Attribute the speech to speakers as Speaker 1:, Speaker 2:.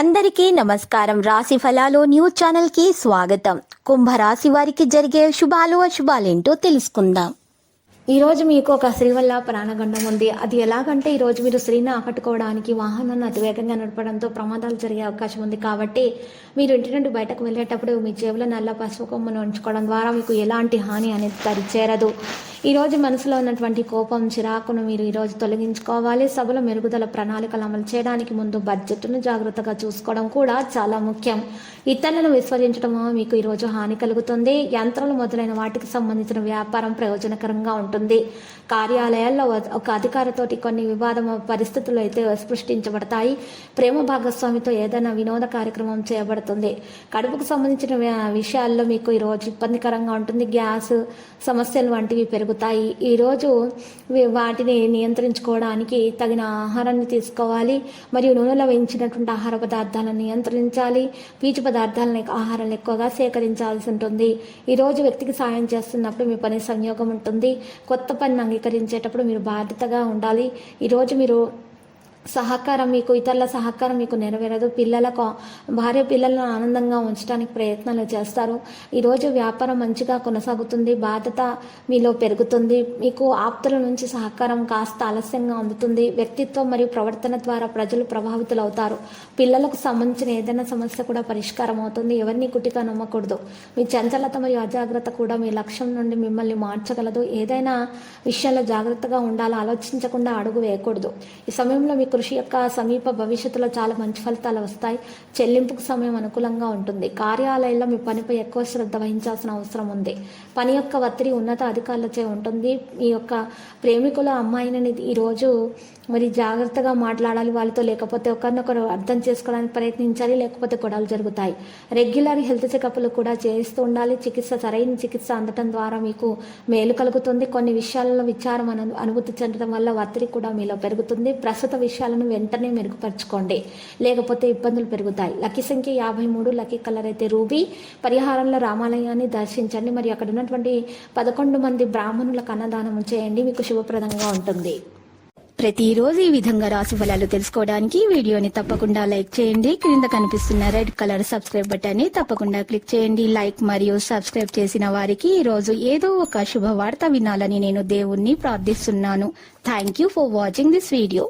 Speaker 1: అందరికీ నమస్కారం. రాశి ఫలాలు న్యూస్ ఛానల్ కి స్వాగతం. కుంభరాశి వారికి జరిగే శుభాలు అశుభాలేంటో తెలుసుకుందాం. ఈ రోజు మీకు ఒక స్త్రీ వల్ల ప్రాణగండం ఉంది. అది ఎలాగంటే ఈ రోజు మీరు స్త్రీని ఆకట్టుకోవడానికి వాహనాన్ని అతివేగంగా నడపడంతో ప్రమాదాలు జరిగే అవకాశం ఉంది. కాబట్టి మీరు ఇంటి నుండి బయటకు వెళ్ళేటప్పుడు మీ జేబులో నల్ల పసుపు కొమ్మును ఉంచుకోవడం ద్వారా మీకు ఎలాంటి హాని అనేది దరిచేరదు. ఈరోజు మనసులో ఉన్నటువంటి కోపం చిరాకును మీరు ఈరోజు తొలగించుకోవాలి. సభలో మెరుగుదల ప్రణాళికలు అమలు చేయడానికి ముందు బడ్జెట్ను జాగ్రత్తగా చూసుకోవడం కూడా చాలా ముఖ్యం. ఇతరులను విస్మరించడం మీకు ఈరోజు హాని కలుగుతుంది. యంత్రాలు మొదలైన వాటికి సంబంధించిన వ్యాపారం ప్రయోజనకరంగా ఉంటుంది. కార్యాలయాల్లో ఒక అధికారితోటి కొన్ని వివాద పరిస్థితులు అయితే సృష్టించబడతాయి. ప్రేమ భాగస్వామితో ఏదైనా వినోద కార్యక్రమం చేయబడుతుంది. కడుపుకు సంబంధించిన విషయాల్లో మీకు ఈరోజు ఇబ్బందికరంగా ఉంటుంది. గ్యాస్ సమస్యలు వంటివి పెరుగుతాయి. ఈరోజు వాటిని నియంత్రించుకోవడానికి తగిన ఆహారాన్ని తీసుకోవాలి. మరియు నూనెలో వేయించినటువంటి ఆహార పదార్థాలను నియంత్రించాలి. పీచు పదార్థాలను ఆహారాన్ని ఎక్కువగా సేకరించాల్సి ఉంటుంది. ఈరోజు వ్యక్తికి సాయం చేస్తున్నప్పుడు మీ పని సంయోగం ఉంటుంది. కొత్త పనిని అంగీకరించేటప్పుడు మీరు బాధ్యతగా ఉండాలి. ఈరోజు మీరు ఇతరుల సహకారం మీకు నెరవేరదు. భార్య పిల్లలను ఆనందంగా ఉంచడానికి ప్రయత్నాలు చేస్తారు. ఈరోజు వ్యాపారం మంచిగా కొనసాగుతుంది. బాధ్యత మీలో పెరుగుతుంది. మీకు ఆప్తుల నుంచి సహకారం కాస్త ఆలస్యంగా అందుతుంది. వ్యక్తిత్వం మరియు ప్రవర్తన ద్వారా ప్రజలు ప్రభావితులవుతారు. పిల్లలకు సంబంధించిన ఏదైనా సమస్య కూడా పరిష్కారం అవుతుంది. ఎవరిని గుడ్డిగా నమ్మకూడదు. మీ చంచలత మరియు అజాగ్రత్త కూడా మీ లక్ష్యం నుండి మిమ్మల్ని మార్చగలదు. ఏదైనా విషయంలో జాగ్రత్తగా ఉండాలి. ఆలోచించకుండా అడుగు వేయకూడదు. ఈ సమయంలో కృషి యొక్క సమీప భవిష్యత్తులో చాలా మంచి ఫలితాలు వస్తాయి. చెల్లింపుకు సమయం అనుకూలంగా ఉంటుంది. కార్యాలయంలో మీ పనిపై ఎక్కువ శ్రద్ధ వహించాల్సిన అవసరం ఉంది. పని యొక్క ఒత్తిడి ఉన్నత అధికారులచే ఉంటుంది. మీ యొక్క ప్రేమికుల అమ్మాయిని ఈరోజు మరి జాగ్రత్తగా మాట్లాడాలి. వాళ్ళతో లేకపోతే ఒకరినొకరు అర్థం చేసుకోవడానికి ప్రయత్నించాలి. లేకపోతే గొడవలు జరుగుతాయి. రెగ్యులర్ హెల్త్ చెకప్లు కూడా చేయిస్తూ ఉండాలి. సరైన చికిత్స అందటం ద్వారా మీకు మేలు కలుగుతుంది. కొన్ని విషయాలలో విచారం అనుభూతి చెందడం వల్ల ఒత్తిడి కూడా మీలో పెరుగుతుంది. ప్రస్తుత విషయాలను వెంటనే మెరుగుపరచుకోండి, లేకపోతే ఇబ్బందులు పెరుగుతాయి. లక్కీ సంఖ్య 53. లక్కీ కలర్ అయితే రూబీ. పరిహారంలో రామాలయాన్ని దర్శించండి. మరియు అక్కడ ఉన్నటువంటి 11 మంది బ్రాహ్మణులకు అన్నదానం చేయండి. మీకు శుభప్రదంగా ఉంటుంది. ప్రతిరోజు ఈ విధంగా రాశి ఫలాలు తెలుసుకోవడానికి వీడియోని తప్పకుండా లైక్ చేయండి. క్రింద కనిపిస్తున్న రెడ్ కలర్ సబ్స్క్రైబ్ బటన్ ని తప్పకుండా క్లిక్ చేయండి. లైక్ మరియు సబ్స్క్రైబ్ చేసిన వారికి ఈ రోజు ఏదో ఒక శుభవార్త వినాలని నేను దేవుణ్ణి ప్రార్థిస్తున్నాను. Thank you for watching this video.